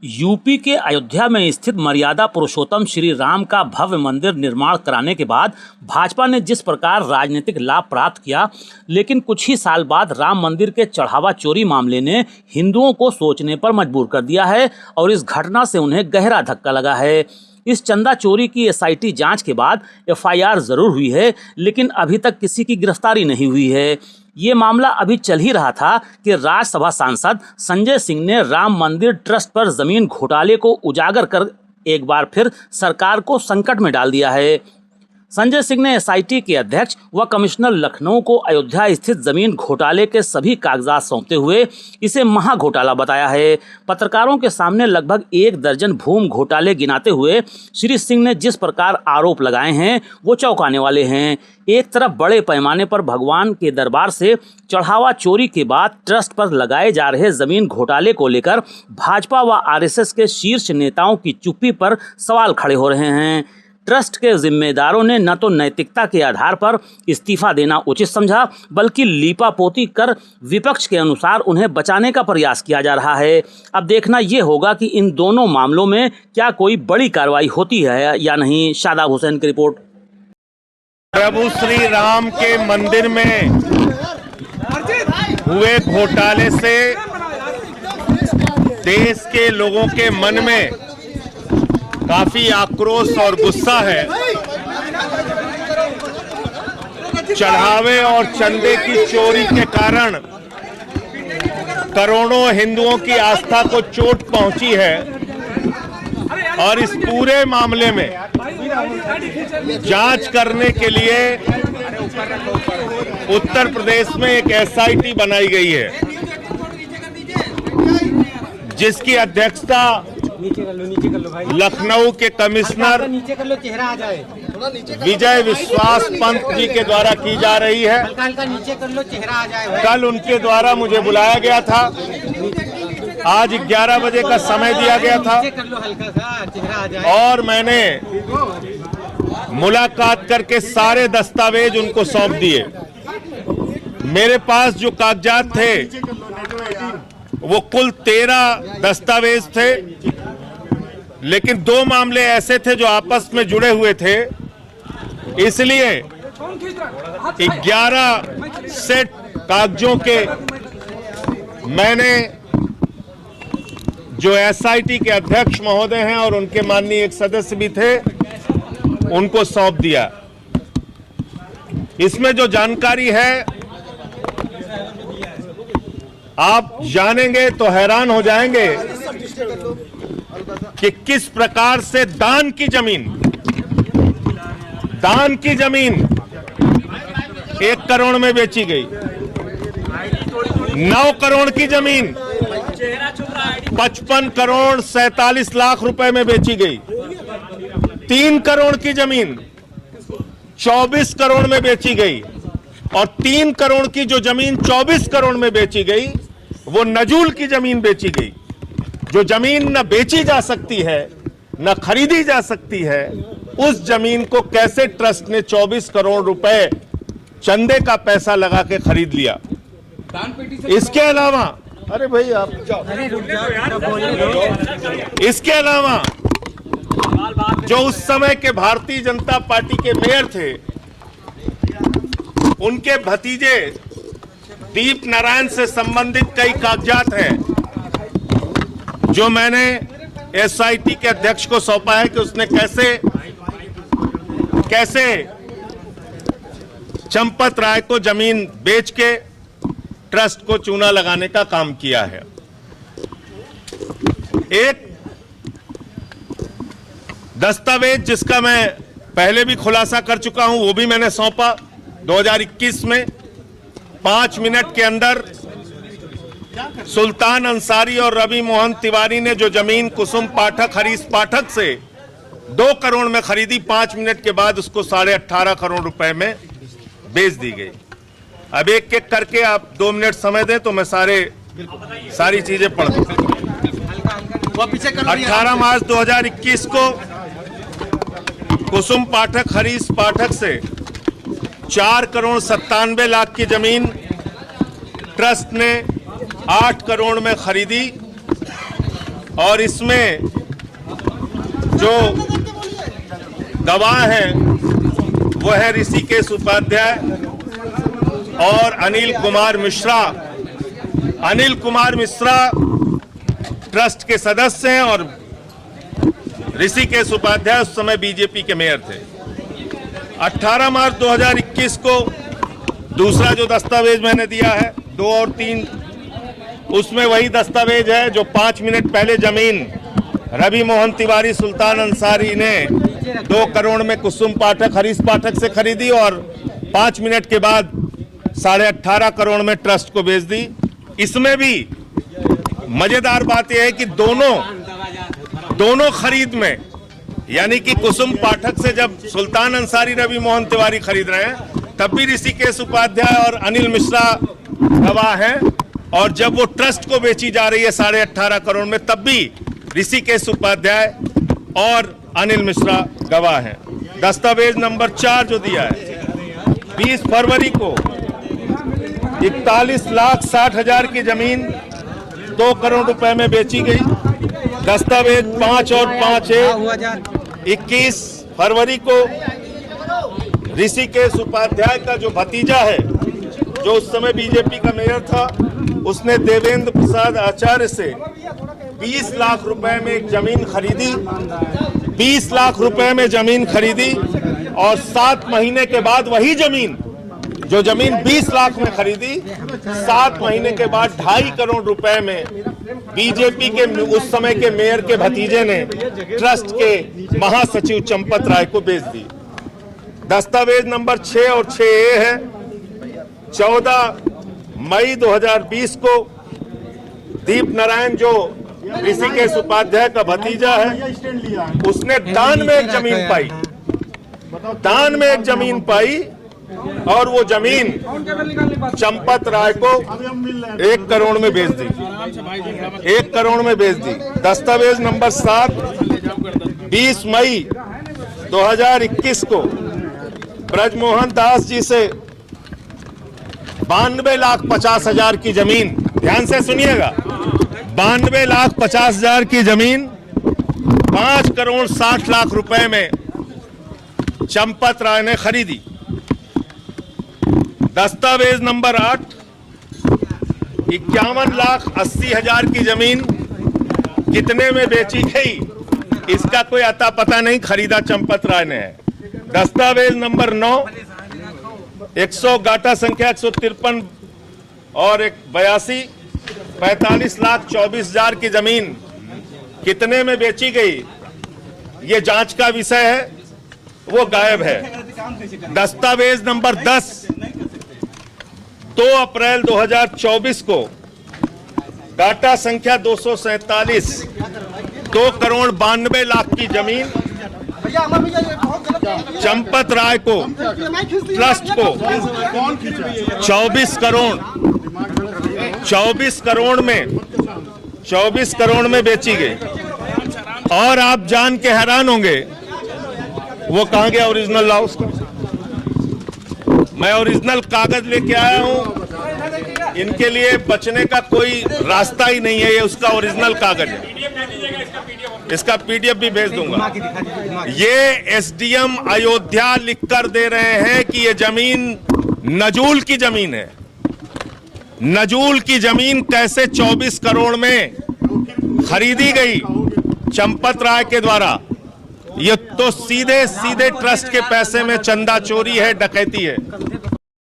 UP के अयोध्या में स्थित मर्यादा पुरुषोत्तम श्री राम का भव्य मंदिर निर्माण कराने के बाद भाजपा ने जिस प्रकार राजनीतिक लाभ प्राप्त किया, लेकिन कुछ ही साल बाद राम मंदिर के चढ़ावा चोरी मामले ने हिंदुओं को सोचने पर मजबूर कर दिया है और इस घटना से उन्हें गहरा धक्का लगा है। इस चंदा चोरी की एसआईटी जांच के बाद एफआईआर जरूर हुई है, लेकिन अभी तक किसी की गिरफ्तारी नहीं हुई है। ये मामला अभी चल ही रहा था कि राज्यसभा सांसद संजय सिंह ने राम मंदिर ट्रस्ट पर जमीन घोटाले को उजागर कर एक बार फिर सरकार को संकट में डाल दिया है। संजय सिंह ने एसआईटी के अध्यक्ष व कमिश्नर लखनऊ को अयोध्या स्थित जमीन घोटाले के सभी कागजात सौंपते हुए इसे महा घोटाला बताया है। पत्रकारों के सामने लगभग 1 दर्जन भूमि घोटाले गिनाते हुए श्री सिंह ने जिस प्रकार आरोप लगाए हैं वो चौंकाने वाले हैं। एक तरफ बड़े पैमाने पर भगवान के दरबार से चढ़ावा चोरी के बाद ट्रस्ट पर लगाए जा रहे जमीन घोटाले को लेकर भाजपा व आरएसएस के शीर्ष नेताओं की चुप्पी पर सवाल खड़े हो रहे हैं। ट्रस्ट के जिम्मेदारों ने न तो नैतिकता के आधार पर इस्तीफा देना उचित समझा, बल्कि लीपापोती कर विपक्ष के अनुसार उन्हें बचाने का प्रयास किया जा रहा है। अब देखना ये होगा कि इन दोनों मामलों में क्या कोई बड़ी कार्रवाई होती है या नहीं। शादाब हुसैन की रिपोर्ट। प्रभु श्री राम के मंदिर में हुए घोटाले से देश के लोगों के मन में काफी आक्रोश और गुस्सा है। चढ़ावे और चंदे की चोरी के कारण करोड़ों हिंदुओं की आस्था को चोट पहुंची है और इस पूरे मामले में जांच करने के लिए उत्तर प्रदेश में एक एसआईटी बनाई गई है, जिसकी अध्यक्षता लखनऊ के कमिश्नर विजय विश्वास पंत जी के द्वारा की जा रही है। कल उनके द्वारा मुझे बुलाया गया था। आज 11 बजे का समय दिया गया था और मैंने मुलाकात करके सारे दस्तावेज उनको सौंप दिए। मेरे पास जो कागजात थे वो कुल 13 दस्तावेज थे, लेकिन 2 मामले ऐसे थे जो आपस में जुड़े हुए थे, इसलिए 11 सेट कागजों के मैंने जो एसआईटी के अध्यक्ष महोदय हैं और उनके माननीय एक सदस्य भी थे, उनको सौंप दिया। इसमें जो जानकारी है आप जानेंगे तो हैरान हो जाएंगे कि किस प्रकार से दान की जमीन 1 करोड़ में बेची गई, 9 करोड़ की जमीन 55 करोड़ 47 लाख रुपए में बेची गई, 3 करोड़ की जमीन 24 करोड़ में बेची गई और 3 करोड़ की जो जमीन 24 करोड़ में बेची गई वो नजूल की जमीन बेची गई। जो जमीन न बेची जा सकती है न खरीदी जा सकती है, उस जमीन को कैसे ट्रस्ट ने 24 करोड़ रुपए चंदे का पैसा लगा के खरीद लिया। इसके अलावा अरे भाई आप इसके अलावा जो उस समय के भारतीय जनता पार्टी के मेयर थे, उनके भतीजे दीप नारायण से संबंधित कई कागजात हैं जो मैंने एसआईटी के अध्यक्ष को सौंपा है कि उसने कैसे चंपत राय को जमीन बेच के ट्रस्ट को चूना लगाने का काम किया है। एक दस्तावेज जिसका मैं पहले भी खुलासा कर चुका हूं, वो भी मैंने सौंपा 2021 में। 5 मिनट के अंदर सुल्तान अंसारी और रवि मोहन तिवारी ने जो जमीन कुसुम पाठक हरीश पाठक से 2 करोड़ में खरीदी, 5 मिनट के बाद उसको 18.5 करोड़ रुपए में बेच दी गई। अब एक एक करके आप 2 मिनट समय दें तो मैं सारी चीजें पढ़ दूं। 18 मार्च 2021 को कुसुम पाठक हरीश पाठक से 4 करोड़ 97 लाख की जमीन ट्रस्ट ने 8 करोड़ में खरीदी और इसमें जो गवाह हैं वो है ऋषिकेश उपाध्याय और अनिल कुमार मिश्रा। अनिल कुमार मिश्रा ट्रस्ट के सदस्य हैं और ऋषिकेश उपाध्याय उस समय बीजेपी के मेयर थे। 18 मार्च 2021 को दूसरा जो दस्तावेज मैंने दिया है 2 और 3, उसमें वही दस्तावेज है जो 5 मिनट पहले जमीन रवि मोहन तिवारी सुल्तान अंसारी ने 2 करोड़ में कुसुम पाठक हरीश पाठक से खरीदी और 5 मिनट के बाद 18.5 करोड़ में ट्रस्ट को बेच दी। इसमें भी मजेदार बात यह है कि दोनों खरीद में, यानी कि कुसुम पाठक से जब सुल्तान अंसारी रवि मोहन तिवारी खरीद रहे हैं तब भी ऋषिकेश उपाध्याय और अनिल मिश्रा गवाह हैं, और जब वो ट्रस्ट को बेची जा रही है 18.5 करोड़ में तब भी ऋषिकेश उपाध्याय और अनिल मिश्रा गवाह हैं। दस्तावेज नंबर 4 जो दिया है 20 फरवरी को 41,60,000 की जमीन 2 करोड़ रुपए में बेची गई। दस्तावेज 5 और 5 21 फरवरी को ऋषिकेश उपाध्याय का जो भतीजा है जो उस समय बीजेपी का मेयर था, उसने देवेंद्र प्रसाद आचार्य से 20 लाख रुपए में एक जमीन खरीदी। 20 लाख रुपए में जमीन खरीदी और 7 महीने के बाद वही जमीन, जो जमीन 20 लाख में खरीदी, 7 महीने के बाद 2.5 करोड़ रुपए में बीजेपी के उस समय के मेयर के भतीजे ने ट्रस्ट के महासचिव चंपत राय को बेच दी। दस्तावेज नंबर 6 और 6A है 14 मई 2020 को दीप नारायण जो ऋषिकेश उपाध्याय का भतीजा है, उसने दान में एक जमीन पाई और वो जमीन चंपत राय को 1 करोड़ में बेच दी। 1 करोड़ में बेच दी। दस्तावेज नंबर 7 20 मई 2021 को ब्रजमोहन दास जी से 92,50,000 की जमीन, ध्यान से सुनिएगा, 92,50,000 की जमीन 5 करोड़ 60 लाख रुपए में चंपत राय ने खरीदी। दस्तावेज नंबर 8 51,80,000 की जमीन कितने में बेची गई इसका कोई अता पता नहीं, खरीदा चंपत राय ने है। दस्तावेज नंबर 9 100 गाटा संख्या 153 और 82 45,24,000 की जमीन कितने में बेची गई ये जांच का विषय है, वो गायब है। दस्तावेज नंबर 10 2 अप्रैल 2024 को गाटा संख्या 247 2 करोड़ 92 लाख की जमीन चंपत राय को ट्रस्ट को 24 करोड़ में बेची गई। और आप जान के हैरान होंगे, वो कहां गया ओरिजिनल लाओ उसका? मैं ओरिजिनल कागज लेके आया हूं, इनके लिए बचने का कोई रास्ता ही नहीं है। ये उसका ओरिजिनल कागज है, इसका PDF भी भेज दूंगा। ये SDM अयोध्या लिखकर दे रहे हैं कि ये जमीन नजूल की जमीन है। नजूल की जमीन कैसे 24 करोड़ में खरीदी गई चंपत राय के द्वारा? ये तो सीधे ट्रस्ट के पैसे में चंदा चोरी है, डकैती है।